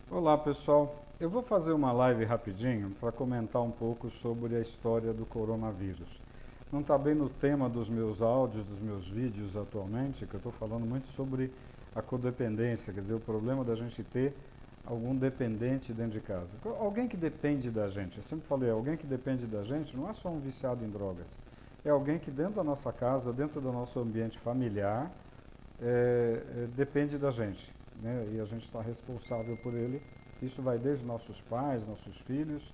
Olá pessoal, eu vou fazer uma live rapidinho para comentar um pouco sobre a história do coronavírus. Não está bem no tema dos meus áudios, dos meus vídeos atualmente, que eu estou falando muito sobre a codependência, quer dizer, o problema da gente ter algum dependente dentro de casa. Alguém que depende da gente, eu sempre falei, alguém que depende da gente não é só um viciado em drogas, é alguém que dentro da nossa casa, dentro do nosso ambiente familiar, depende da gente, né? E a gente está responsável por ele. Isso vai desde nossos pais, nossos filhos,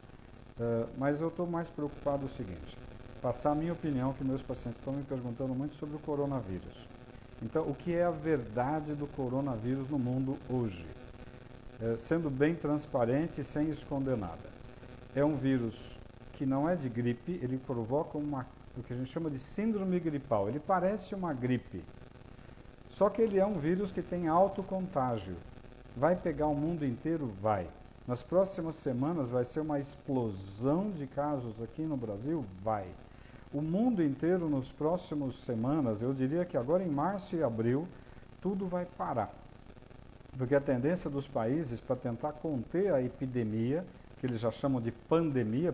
mas eu estou mais preocupado o seguinte, passar a minha opinião, que meus pacientes estão me perguntando muito sobre o coronavírus. Então, o que é a verdade do coronavírus no mundo hoje? Sendo bem transparente e sem esconder nada. É um vírus que não é de gripe, ele provoca o que a gente chama de síndrome gripal. Ele parece uma gripe, só que ele é um vírus que tem alto contágio. Vai pegar o mundo inteiro? Vai. Nas próximas semanas vai ser uma explosão de casos aqui no Brasil? Vai. O mundo inteiro nas próximas semanas, eu diria que agora em março e abril, tudo vai parar. Porque a tendência dos países para tentar conter a epidemia, que eles já chamam de pandemia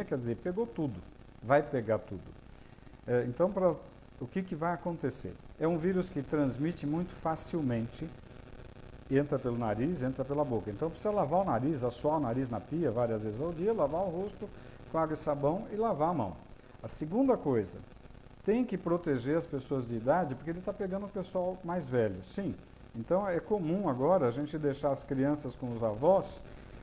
quer dizer pegou tudo, vai pegar tudo. Então, o que vai acontecer? É um vírus que transmite muito facilmente, entra pelo nariz, entra pela boca. Então precisa lavar o nariz, assoar o nariz na pia várias vezes ao dia, lavar o rosto com água e sabão e lavar a mão. A segunda coisa, tem que proteger as pessoas de idade, porque ele está pegando o pessoal mais velho, sim. Então é comum agora a gente deixar as crianças com os avós,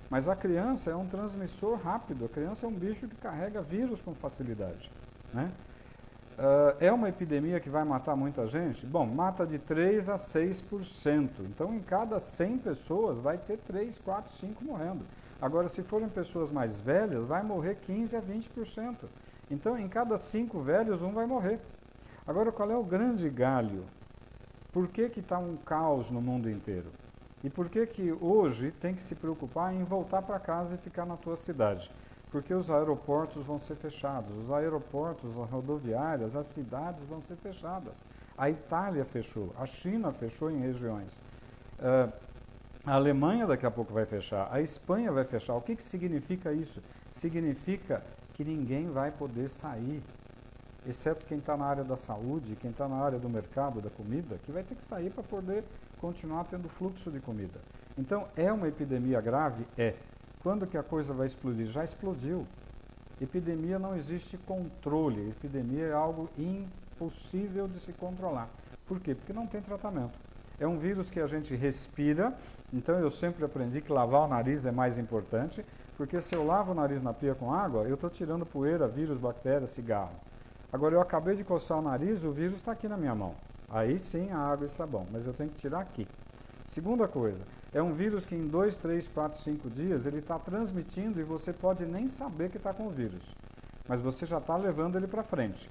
mas a criança é um transmissor rápido, a criança é um bicho que carrega vírus com facilidade, né? É uma epidemia que vai matar muita gente? Bom, mata de 3 a 6%. Então, em cada 100 pessoas, vai ter 3, 4, 5 morrendo. Agora, se forem pessoas mais velhas, vai morrer 15 a 20%. Então, em cada 5 velhos, um vai morrer. Agora, qual é o grande galho? Por que está um caos no mundo inteiro? E por que hoje tem que se preocupar em voltar para casa e ficar na tua cidade? Porque os aeroportos vão ser fechados, os aeroportos, as rodoviárias, as cidades vão ser fechadas. A Itália fechou, a China fechou em regiões. A Alemanha daqui a pouco vai fechar, a Espanha vai fechar. O que significa isso? Significa que ninguém vai poder sair, exceto quem está na área da saúde, quem está na área do mercado, da comida, que vai ter que sair para poder continuar tendo fluxo de comida. Então, é uma epidemia grave? É. Quando que a coisa vai explodir? Já explodiu. Epidemia não existe controle. Epidemia é algo impossível de se controlar. Por quê? Porque não tem tratamento. É um vírus que a gente respira, então eu sempre aprendi que lavar o nariz é mais importante, porque se eu lavo o nariz na pia com água, eu estou tirando poeira, vírus, bactérias, cigarro. Agora eu acabei de coçar o nariz, o vírus está aqui na minha mão. Aí sim a água e sabão, mas eu tenho que tirar aqui. Segunda coisa, é um vírus que em 2, 3, 4, 5 dias ele está transmitindo e você pode nem saber que está com o vírus, mas você já está levando ele para frente.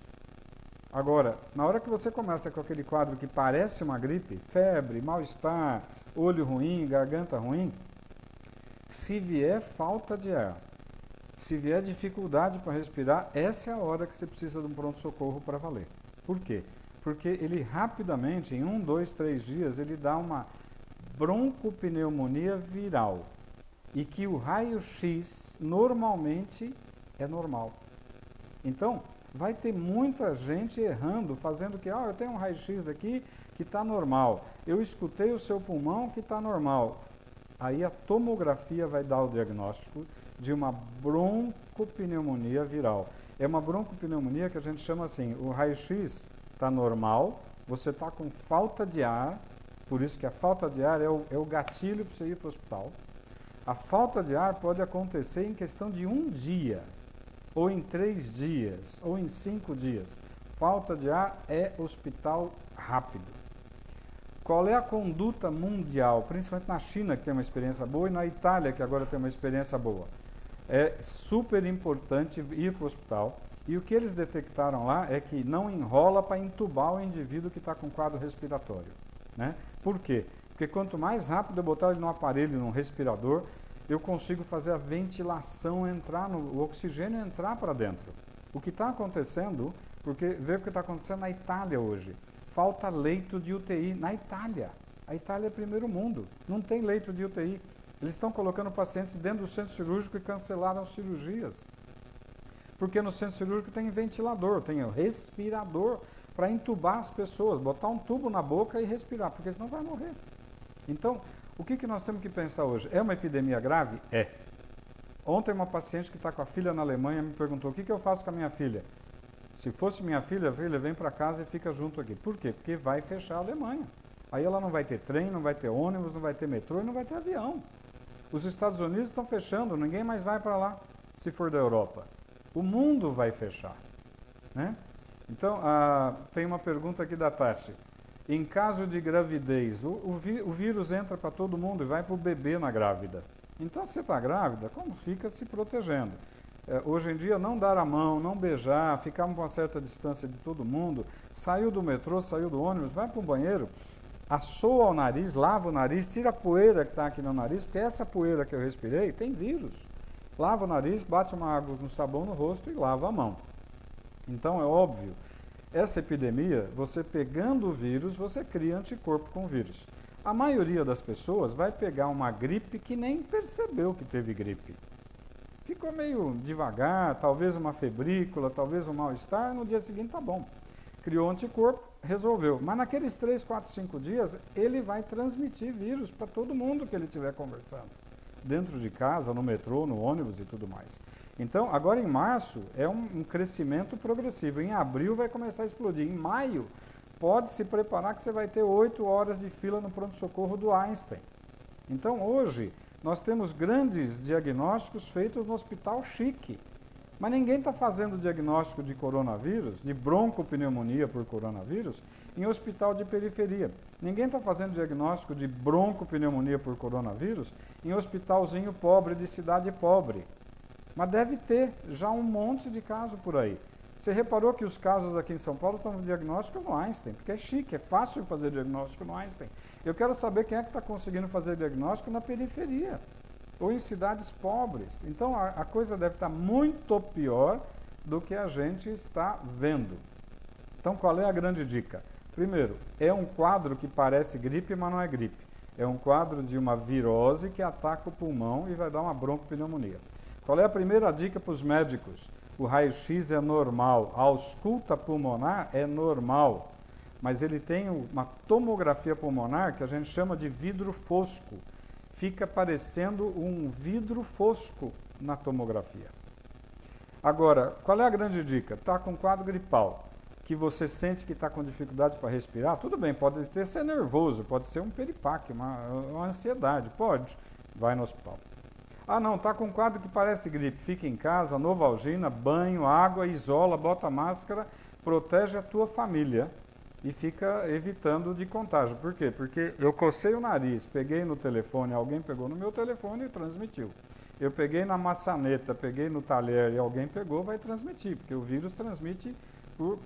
Agora, na hora que você começa com aquele quadro que parece uma gripe, febre, mal-estar, olho ruim, garganta ruim, se vier falta de ar, se vier dificuldade para respirar, essa é a hora que você precisa de um pronto-socorro para valer. Por quê? Porque ele rapidamente, em 1, 2, 3 dias, ele dá uma broncopneumonia viral e que o raio-x normalmente é normal. Então, vai ter muita gente errando, fazendo que, eu tenho um raio-x aqui que está normal, eu escutei o seu pulmão que está normal. Aí a tomografia vai dar o diagnóstico de uma broncopneumonia viral. É uma broncopneumonia que a gente chama assim, o raio-x está normal, você está com falta de ar, por isso que a falta de ar é o gatilho para você ir para o hospital. A falta de ar pode acontecer em questão de 1 dia, ou em 3 dias, ou em 5 dias. Falta de ar é hospital rápido. Qual é a conduta mundial, principalmente na China, que tem uma experiência boa, e na Itália, que agora tem uma experiência boa? É super importante ir para o hospital. E o que eles detectaram lá é que não enrola para entubar o indivíduo que está com quadro respiratório, né? Por quê? Porque quanto mais rápido eu botar ele no aparelho, num respirador, eu consigo fazer a ventilação entrar, o oxigênio entrar para dentro. O que está acontecendo, porque vê o que está acontecendo na Itália hoje. Falta leito de UTI na Itália. A Itália é primeiro mundo, não tem leito de UTI. Eles estão colocando pacientes dentro do centro cirúrgico e cancelaram cirurgias. Porque no centro cirúrgico tem ventilador, tem o respirador para entubar as pessoas, botar um tubo na boca e respirar, porque senão vai morrer. Então, o que nós temos que pensar hoje? É uma epidemia grave? É. Ontem uma paciente que está com a filha na Alemanha me perguntou, o que eu faço com a minha filha? Se fosse minha filha, vem para casa e fica junto aqui. Por quê? Porque vai fechar a Alemanha. Aí ela não vai ter trem, não vai ter ônibus, não vai ter metrô e não vai ter avião. Os Estados Unidos estão fechando, ninguém mais vai para lá, se for da Europa. O mundo vai fechar, né? Então, tem uma pergunta aqui da Tati. Em caso de gravidez, o vírus entra para todo mundo e vai para o bebê na grávida. Então, se você está grávida, como fica se protegendo? Hoje em dia, não dar a mão, não beijar, ficar com uma certa distância de todo mundo, saiu do metrô, saiu do ônibus, vai para o banheiro, assoa o nariz, lava o nariz, tira a poeira que está aqui no nariz, porque essa poeira que eu respirei tem vírus. Lava o nariz, bate uma água com sabão no rosto e lava a mão. Então, é óbvio, essa epidemia, você pegando o vírus, você cria anticorpo com o vírus. A maioria das pessoas vai pegar uma gripe que nem percebeu que teve gripe. Ficou meio devagar, talvez uma febrícula, talvez um mal-estar, no dia seguinte tá bom. Criou anticorpo, resolveu. Mas naqueles 3, 4, 5 dias, ele vai transmitir vírus para todo mundo que ele estiver conversando. Dentro de casa, no metrô, no ônibus e tudo mais. Então, agora em março, é um crescimento progressivo. Em abril vai começar a explodir. Em maio, pode se preparar que você vai ter 8 horas de fila no pronto-socorro do Einstein. Então, hoje, nós temos grandes diagnósticos feitos no hospital chique. Mas ninguém está fazendo diagnóstico de coronavírus, de broncopneumonia por coronavírus, em hospital de periferia. Ninguém está fazendo diagnóstico de broncopneumonia por coronavírus em hospitalzinho pobre, de cidade pobre. Mas deve ter já um monte de casos por aí. Você reparou que os casos aqui em São Paulo estão no diagnóstico no Einstein, porque é chique, é fácil fazer diagnóstico no Einstein. Eu quero saber quem é que está conseguindo fazer diagnóstico na periferia ou em cidades pobres. Então, a coisa deve estar muito pior do que a gente está vendo. Então, qual é a grande dica? Primeiro, é um quadro que parece gripe, mas não é gripe. É um quadro de uma virose que ataca o pulmão e vai dar uma broncopneumonia. Qual é a primeira dica para os médicos? O raio-x é normal, a ausculta pulmonar é normal, mas ele tem uma tomografia pulmonar que a gente chama de vidro fosco. Fica parecendo um vidro fosco na tomografia. Agora, qual é a grande dica? Está com quadro gripal, que você sente que está com dificuldade para respirar, tudo bem, pode ser nervoso, pode ser um peripaque, uma ansiedade, pode, vai no hospital. Ah não, está com um quadro que parece gripe, fica em casa, Novalgina, banho, água, isola, bota máscara, protege a tua família e fica evitando de contágio. Por quê? Porque eu cocei o nariz, peguei no telefone, alguém pegou no meu telefone e transmitiu. Eu peguei na maçaneta, peguei no talher e alguém pegou, vai transmitir, porque o vírus transmite com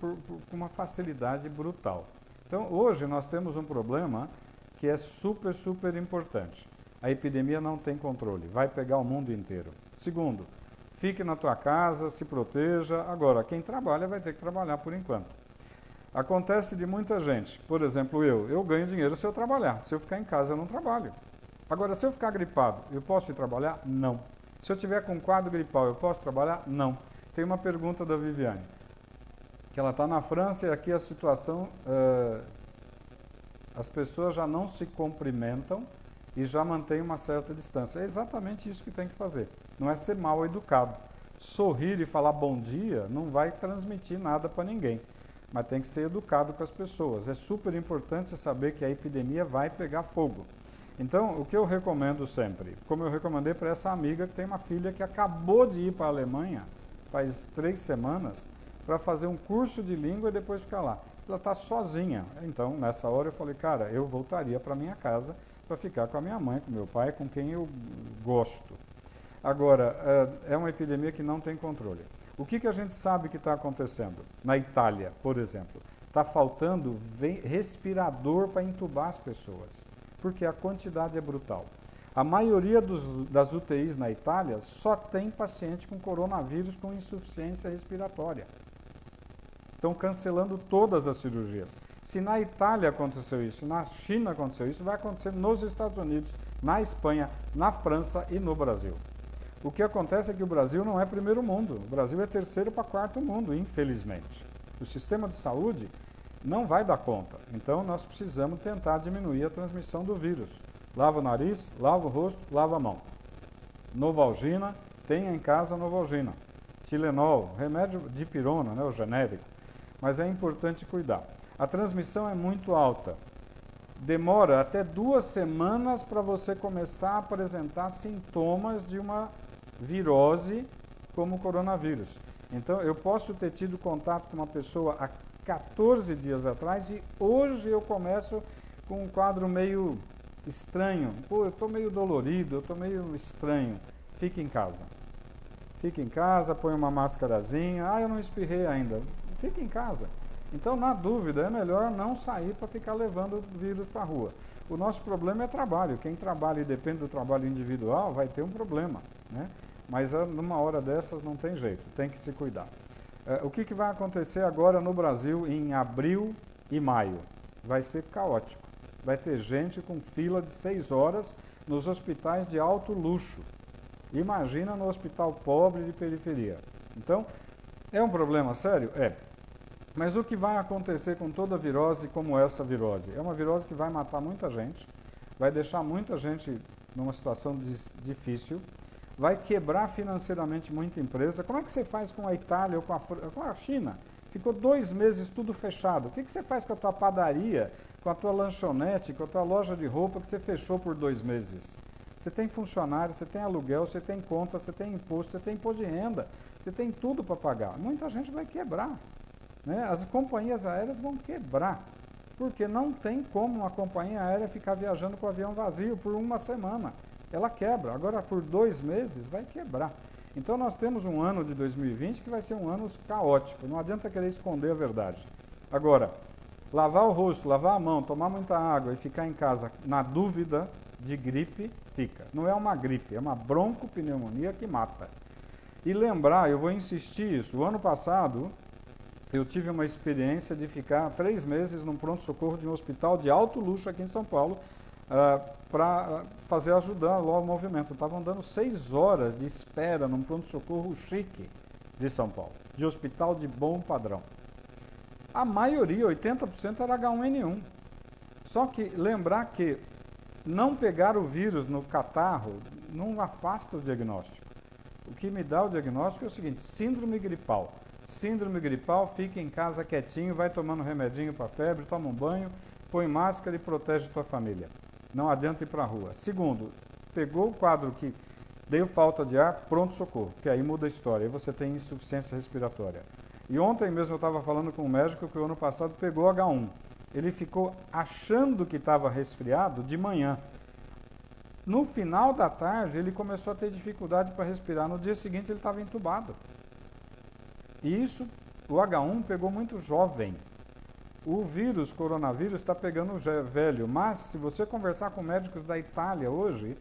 uma facilidade brutal. Então, hoje nós temos um problema que é super, super importante. A epidemia não tem controle, vai pegar o mundo inteiro. Segundo, fique na tua casa, se proteja. Agora, quem trabalha vai ter que trabalhar por enquanto. Acontece de muita gente, por exemplo, eu ganho dinheiro se eu trabalhar. Se eu ficar em casa, eu não trabalho. Agora, se eu ficar gripado, eu posso ir trabalhar? Não. Se eu tiver com quadro gripal, eu posso trabalhar? Não. Tem uma pergunta da Viviane, que ela está na França e aqui a situação, as pessoas já não se cumprimentam e já mantém uma certa distância. É exatamente isso que tem que fazer. Não é ser mal educado. Sorrir e falar bom dia não vai transmitir nada para ninguém. Mas tem que ser educado com as pessoas. É super importante saber que a epidemia vai pegar fogo. Então, o que eu recomendo sempre, como eu recomendei para essa amiga que tem uma filha que acabou de ir para a Alemanha, faz 3 semanas, para fazer um curso de língua e depois ficar lá. Ela está sozinha. Então, nessa hora eu falei, cara, eu voltaria para minha casa para ficar com a minha mãe, com meu pai, com quem eu gosto. Agora, é uma epidemia que não tem controle. O que a gente sabe que está acontecendo? Na Itália, por exemplo, está faltando respirador para entubar as pessoas, porque a quantidade é brutal. A maioria das UTIs na Itália só tem paciente com coronavírus com insuficiência respiratória. Estão cancelando todas as cirurgias. Se na Itália aconteceu isso, na China aconteceu isso, vai acontecer nos Estados Unidos, na Espanha, na França e no Brasil. O que acontece é que o Brasil não é primeiro mundo, o Brasil é terceiro para quarto mundo, infelizmente. O sistema de saúde não vai dar conta, então nós precisamos tentar diminuir a transmissão do vírus. Lava o nariz, lava o rosto, lava a mão. Novalgina, tenha em casa Novalgina. Tilenol, remédio de pirona, né, o genérico, mas é importante cuidar. A transmissão é muito alta. Demora até 2 semanas para você começar a apresentar sintomas de uma virose como o coronavírus. Então, eu posso ter tido contato com uma pessoa há 14 dias atrás e hoje eu começo com um quadro meio estranho. Pô, eu estou meio dolorido, eu estou meio estranho. Fique em casa. Fique em casa, põe uma máscarazinha. Ah, eu não espirrei ainda. Fique em casa. Então, na dúvida, é melhor não sair para ficar levando o vírus para a rua. O nosso problema é trabalho. Quem trabalha e depende do trabalho individual vai ter um problema, né? Mas numa hora dessas não tem jeito, tem que se cuidar. O que vai acontecer agora no Brasil em abril e maio? Vai ser caótico. Vai ter gente com fila de 6 horas nos hospitais de alto luxo. Imagina no hospital pobre de periferia. Então, é um problema sério? É. Mas o que vai acontecer com toda virose como essa virose? É uma virose que vai matar muita gente, vai deixar muita gente numa situação difícil, vai quebrar financeiramente muita empresa. Como é que você faz com a Itália ou com a China? Ficou 2 meses tudo fechado. O que você faz com a tua padaria, com a tua lanchonete, com a tua loja de roupa que você fechou por 2 meses? Você tem funcionário, você tem aluguel, você tem conta, você tem imposto, você tem imposto de renda, você tem tudo para pagar. Muita gente vai quebrar, né? As companhias aéreas vão quebrar, porque não tem como uma companhia aérea ficar viajando com o avião vazio por 1 semana. Ela quebra. Agora, por 2 meses, vai quebrar. Então, nós temos um ano de 2020 que vai ser um ano caótico. Não adianta querer esconder a verdade. Agora, lavar o rosto, lavar a mão, tomar muita água e ficar em casa na dúvida de gripe, fica. Não é uma gripe, é uma broncopneumonia que mata. E lembrar, eu vou insistir isso, o ano passado eu tive uma experiência de ficar 3 meses num pronto-socorro de um hospital de alto luxo aqui em São Paulo, para ajudar lá o movimento. Estavam dando 6 horas de espera num pronto-socorro chique de São Paulo, de hospital de bom padrão. A maioria, 80%, era H1N1. Só que lembrar que não pegar o vírus no catarro não afasta o diagnóstico. O que me dá o diagnóstico é o seguinte: síndrome gripal. Síndrome gripal, fica em casa quietinho, vai tomando remedinho para febre, toma um banho, põe máscara e protege tua família. Não adianta ir para a rua. Segundo, pegou o quadro que deu falta de ar, pronto-socorro, que aí muda a história, aí você tem insuficiência respiratória. E ontem mesmo eu estava falando com um médico que o ano passado pegou H1. Ele ficou achando que estava resfriado de manhã. No final da tarde, ele começou a ter dificuldade para respirar. No dia seguinte, ele estava entubado. E isso, o H1 pegou muito jovem. O vírus, coronavírus, está pegando velho. Mas, se você conversar com médicos da Itália hoje,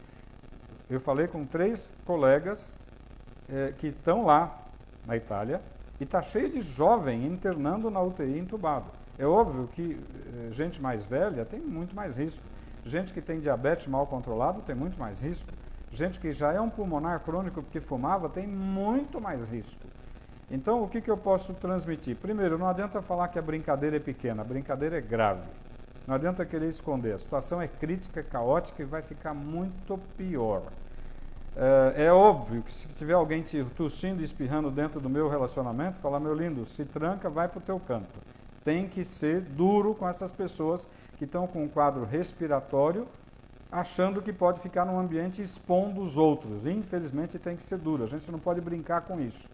eu falei com 3 colegas que estão lá na Itália, e está cheio de jovem internando na UTI entubado. É óbvio que gente mais velha tem muito mais risco. Gente que tem diabetes mal controlado tem muito mais risco. Gente que já é um pulmonar crônico porque fumava tem muito mais risco. Então, o que eu posso transmitir? Primeiro, não adianta falar que a brincadeira é pequena, a brincadeira é grave. Não adianta querer esconder. A situação é crítica, caótica e vai ficar muito pior. É óbvio que se tiver alguém te tossindo e espirrando dentro do meu relacionamento, falar: meu lindo, se tranca, vai para o teu canto. Tem que ser duro com essas pessoas que estão com um quadro respiratório, achando que pode ficar num ambiente expondo os outros. Infelizmente, tem que ser duro. A gente não pode brincar com isso,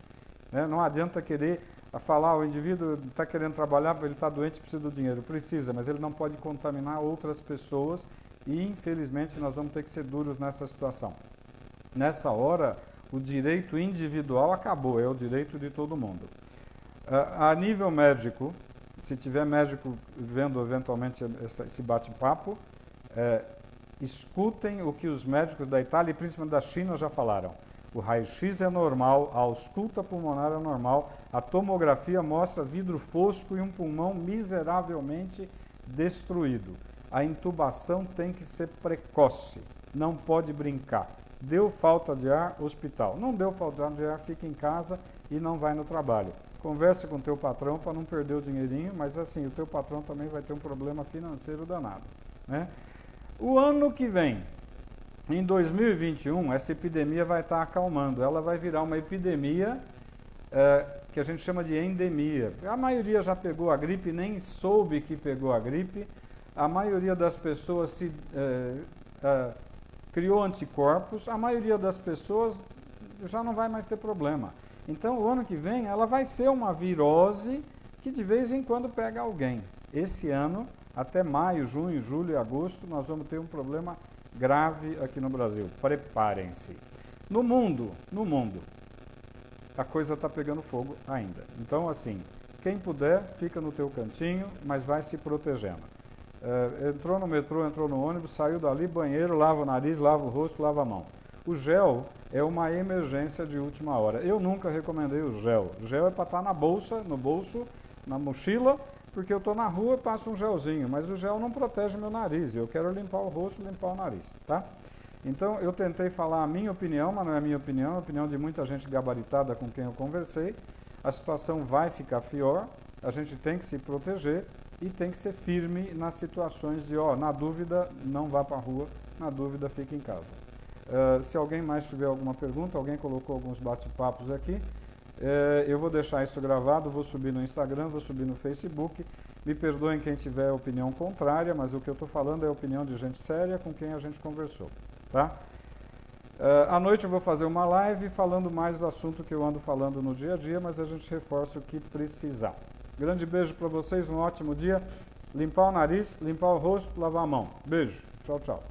né? Não adianta querer falar: o indivíduo está querendo trabalhar, ele está doente, precisa do dinheiro. Precisa, mas ele não pode contaminar outras pessoas e, infelizmente, nós vamos ter que ser duros nessa situação. Nessa hora, o direito individual acabou, é o direito de todo mundo. A nível médico, se tiver médico vendo eventualmente esse bate-papo, escutem o que os médicos da Itália e principalmente da China já falaram. O raio-x é normal, a ausculta pulmonar é normal, a tomografia mostra vidro fosco e um pulmão miseravelmente destruído. A intubação tem que ser precoce, não pode brincar. Deu falta de ar, hospital. Não deu falta de ar, fica em casa e não vai no trabalho. Converse com o teu patrão para não perder o dinheirinho, mas assim, o teu patrão também vai ter um problema financeiro danado, né? O ano que vem, em 2021, essa epidemia vai estar acalmando. Ela vai virar uma epidemia que a gente chama de endemia. A maioria já pegou a gripe, nem soube que pegou a gripe. A maioria das pessoas criou anticorpos. A maioria das pessoas já não vai mais ter problema. Então, o ano que vem, ela vai ser uma virose que de vez em quando pega alguém. Esse ano, até maio, junho, julho e agosto, nós vamos ter um problema grave aqui no Brasil. Preparem-se. No mundo, a coisa está pegando fogo ainda. Então, assim, quem puder, fica no teu cantinho, mas vai se protegendo. Entrou no metrô, entrou no ônibus, saiu dali, banheiro, lava o nariz, lava o rosto, lava a mão. O gel é uma emergência de última hora. Eu nunca recomendei o gel. O gel é para estar na bolsa, no bolso, na mochila, porque eu estou na rua e passo um gelzinho, mas o gel não protege meu nariz. Eu quero limpar o rosto, limpar o nariz, tá? Então, eu tentei falar a minha opinião, mas não é a minha opinião, é a opinião de muita gente gabaritada com quem eu conversei. A situação vai ficar pior, a gente tem que se proteger e tem que ser firme nas situações de, na dúvida, não vá para a rua, na dúvida, fique em casa. Se alguém mais tiver alguma pergunta, alguém colocou alguns bate-papos aqui, eu vou deixar isso gravado, vou subir no Instagram, vou subir no Facebook. Me perdoem quem tiver opinião contrária, mas o que eu estou falando é a opinião de gente séria com quem a gente conversou, tá? À noite eu vou fazer uma live falando mais do assunto que eu ando falando no dia a dia, mas a gente reforça o que precisar. Grande beijo para vocês, um ótimo dia. Limpar o nariz, limpar o rosto, lavar a mão. Beijo. Tchau, tchau.